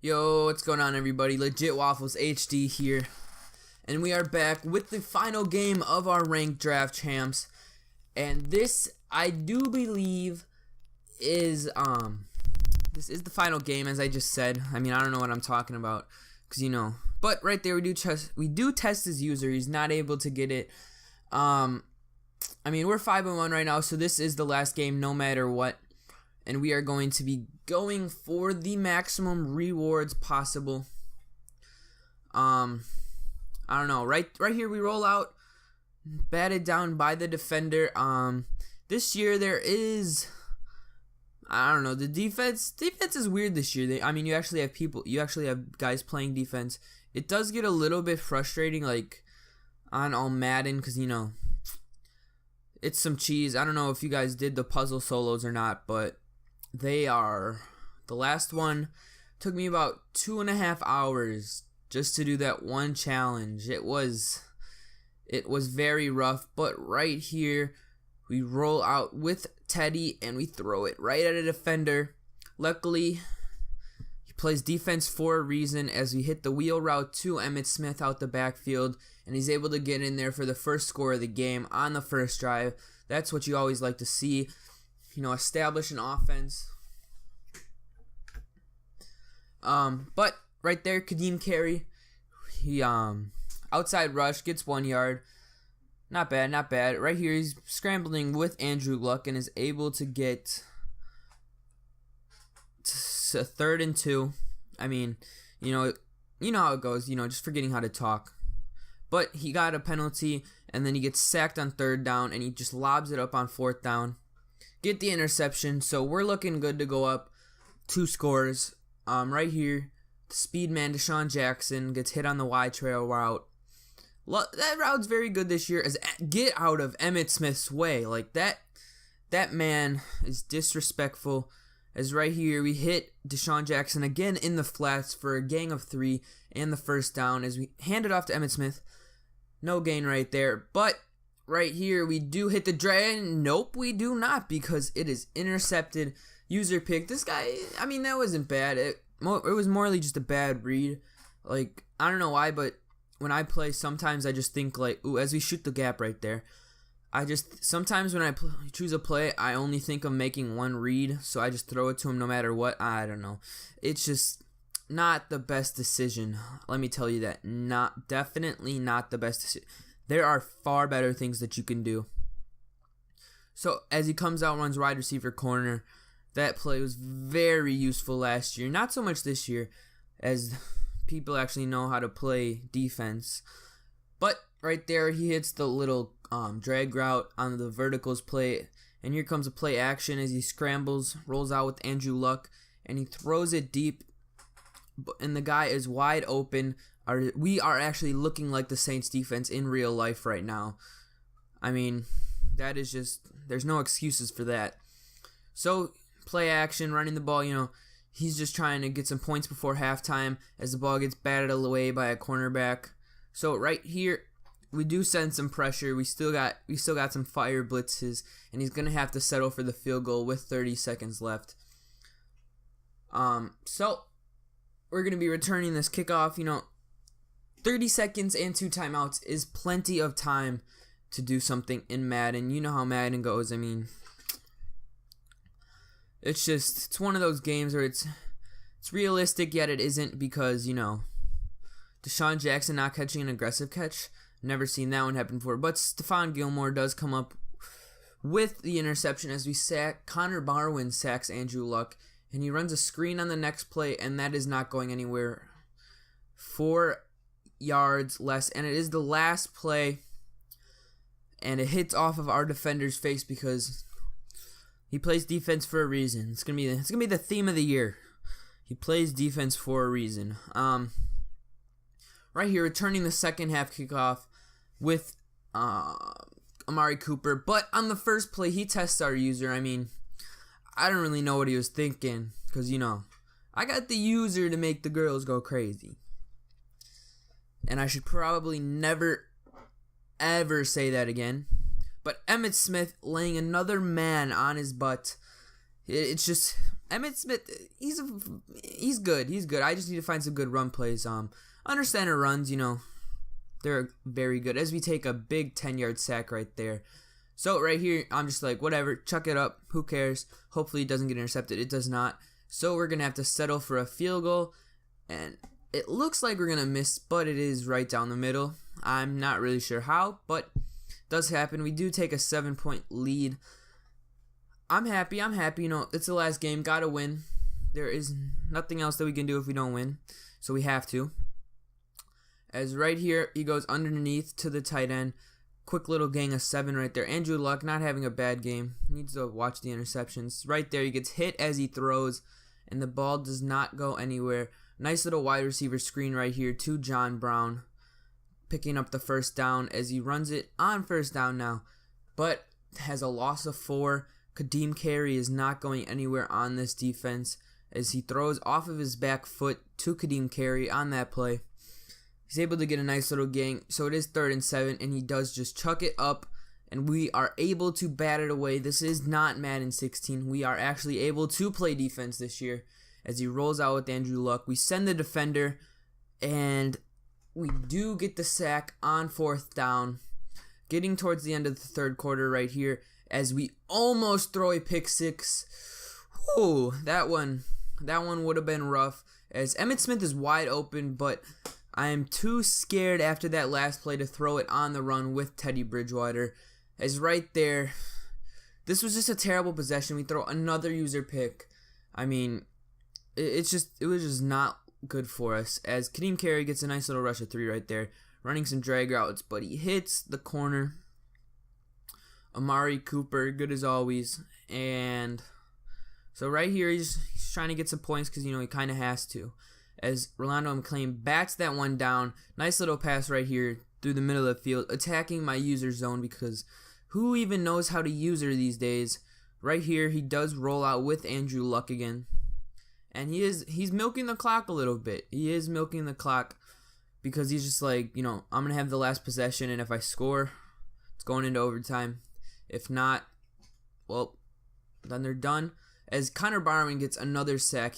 Yo, what's going on, everybody? Legit Waffles HD here, and we are back with the final game of our ranked draft champs. And this, I do believe, is this is the final game, as I just said. I mean, I don't know what I'm talking about, but right there we do test his user. He's not able to get it. I mean, we're 5-1 right now, so this is the last game, no matter what. And we are going to be going for the maximum rewards possible. I don't know. Right here we roll out, batted down by the defender. This year there is, I don't know, the defense is weird this year. I mean, you actually have guys playing defense. It does get a little bit frustrating, like on all Madden, because it's some cheese. I don't know if you guys did the puzzle solos or not, but they are, the last one took me about 2.5 hours just to do that one challenge. It was very rough, but right here we roll out with Teddy and we throw it right at a defender. Luckily, he plays defense for a reason, as we hit the wheel route to Emmitt Smith out the backfield, and he's able to get in there for the first score of the game on the first drive. That's what you always like to see. Establish an offense. But right there, Kadeem Carey, he outside rush, gets 1 yard. Not bad, not bad. Right here, he's scrambling with Andrew Luck and is able to get to 3rd and 2. I mean, you know how it goes. Just forgetting how to talk. But he got a penalty, and then he gets sacked on 3rd down, and he just lobs it up on 4th down. Get the interception, so we're looking good to go up 2 scores. Right here, the speed man DeSean Jackson gets hit on the Y trail route. That route's very good this year, as get out of Emmitt Smith's way. Like that man is disrespectful. As right here, we hit DeSean Jackson again in the flats for a gang of 3 and the first down, as we hand it off to Emmitt Smith. No gain right there, but right here, we do hit the dragon. Nope, we do not, because it is intercepted. User pick. This guy, I mean, that wasn't bad. It was morely just a bad read. Like, I don't know why, but when I play, sometimes I just think, like, ooh, as we shoot the gap right there, sometimes when I choose a play, I only think of making one read, so I just throw it to him no matter what. I don't know. It's just not the best decision. Let me tell you that. Definitely not the best decision. There are far better things that you can do. So as he comes out, runs wide receiver corner. That play was very useful last year. Not so much this year, as people actually know how to play defense. But right there, he hits the little drag route on the verticals play. And here comes a play action as he scrambles, rolls out with Andrew Luck, and he throws it deep. And the guy is wide open. We are actually looking like the Saints defense in real life right now. I mean, that is just, there's no excuses for that. So, play action, running the ball, he's just trying to get some points before halftime as the ball gets batted away by a cornerback. So right here, we do send some pressure. We still got some fire blitzes, and he's gonna have to settle for the field goal with 30 seconds left. So we're gonna be returning this kickoff. 30 seconds and 2 timeouts is plenty of time to do something in Madden. You know how Madden goes. I mean, it's one of those games where it's realistic, yet it isn't, because, DeSean Jackson not catching an aggressive catch. Never seen that one happen before. But Stephon Gilmore does come up with the interception as we Connor Barwin sacks Andrew Luck, and he runs a screen on the next play, and that is not going anywhere. 4 yards less, and it is the last play, and it hits off of our defender's face because he plays defense for a reason. It's gonna be the theme of the year. He plays defense for a reason. Right here, returning the second half kickoff with Amari Cooper. But on the first play, he tests our user. I mean, I don't really know what he was thinking, because I got the user to make the girls go crazy. And I should probably never, ever say that again. But Emmitt Smith laying another man on his butt. It's just, Emmitt Smith, he's good. He's good. I just need to find some good run plays. Undercenter runs, they're very good. As we take a big 10-yard sack right there. So right here, I'm just like, whatever, chuck it up. Who cares? Hopefully it doesn't get intercepted. It does not. So we're going to have to settle for a field goal. And it looks like we're going to miss, but it is right down the middle. I'm not really sure how, but it does happen. We do take a 7-point lead. I'm happy. It's the last game. Got to win. There is nothing else that we can do if we don't win. So we have to. As right here, he goes underneath to the tight end. Quick little gang of 7 right there. Andrew Luck not having a bad game. Needs to watch the interceptions. Right there, he gets hit as he throws, and the ball does not go anywhere. Nice little wide receiver screen right here to John Brown. Picking up the first down as he runs it on first down now. But has a loss of 4. Kadeem Carey is not going anywhere on this defense as he throws off of his back foot to Kadeem Carey on that play. He's able to get a nice little gang, so it is 3rd and 7, and he does just chuck it up, and we are able to bat it away. This is not Madden 16. We are actually able to play defense this year as he rolls out with Andrew Luck. We send the defender, and we do get the sack on 4th down, getting towards the end of the 3rd quarter right here as we almost throw a pick 6. Whew, that one would have been rough as Emmitt Smith is wide open, but I am too scared after that last play to throw it on the run with Teddy Bridgewater. As right there, this was just a terrible possession. We throw another user pick. I mean, it was just not good for us. As Kadeem Carey gets a nice little rush of 3 right there, running some drag routes, but he hits the corner. Amari Cooper, good as always. And so right here, he's trying to get some points because, he kind of has to. As Rolando McClain bats that one down. Nice little pass right here through the middle of the field, attacking my user zone because who even knows how to user these days? Right here, he does roll out with Andrew Luck again. And he's milking the clock a little bit. He is milking the clock because he's just like, I'm going to have the last possession, and if I score, it's going into overtime. If not, well, then they're done. As Connor Barwin gets another sack.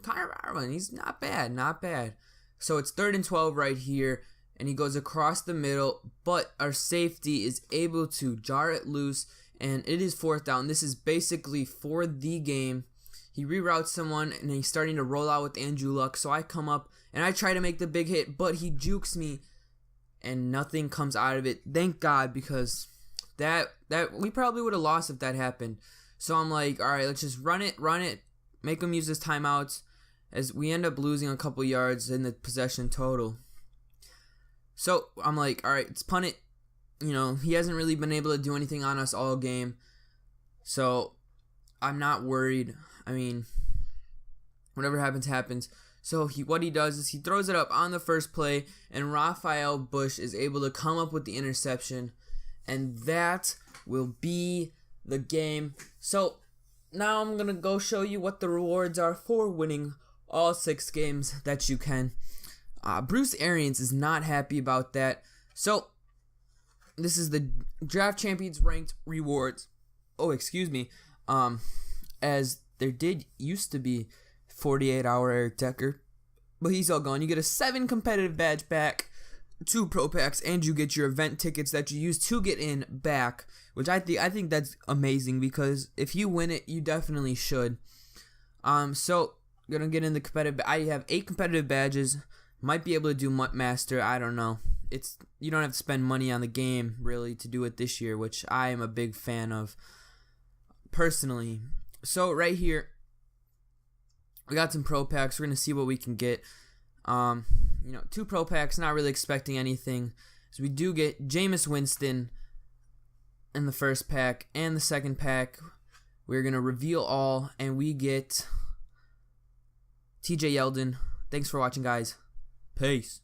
Connor Barwin, he's not bad. So it's 3rd and 12 right here, and he goes across the middle, but our safety is able to jar it loose, and it is 4th down. This is basically for the game. He reroutes someone, and he's starting to roll out with Andrew Luck, so I come up, and I try to make the big hit, but he jukes me, and nothing comes out of it. Thank God, because that we probably would have lost if that happened. So I'm like, all right, let's just run it, make him use his timeouts, as we end up losing a couple yards in the possession total. So I'm like, all right, let's punt it. He hasn't really been able to do anything on us all game. So I'm not worried. I mean, whatever happens, happens. So what he does is he throws it up on the first play, and Raphael Bush is able to come up with the interception. And that will be the game. So now I'm going to go show you what the rewards are for winning all 6 games that you can. Bruce Arians is not happy about that. So this is the Draft Champions ranked rewards. Oh, excuse me. As there used to be 48-hour Eric Decker, but he's all gone. You get a 7 competitive badge back, 2 pro packs, and you get your event tickets that you used to get in back, which I think that's amazing because if you win it, you definitely should. So gonna get in the competitive. I have 8 competitive badges. Might be able to do Mutt Master. I don't know. You don't have to spend money on the game really to do it this year, which I am a big fan of personally. So right here, we got some pro packs. We're gonna see what we can get. 2 pro packs. Not really expecting anything. So we do get Jameis Winston in the first pack, and the second pack we're gonna reveal all, and we get TJ Yeldon. Thanks for watching, guys. Peace.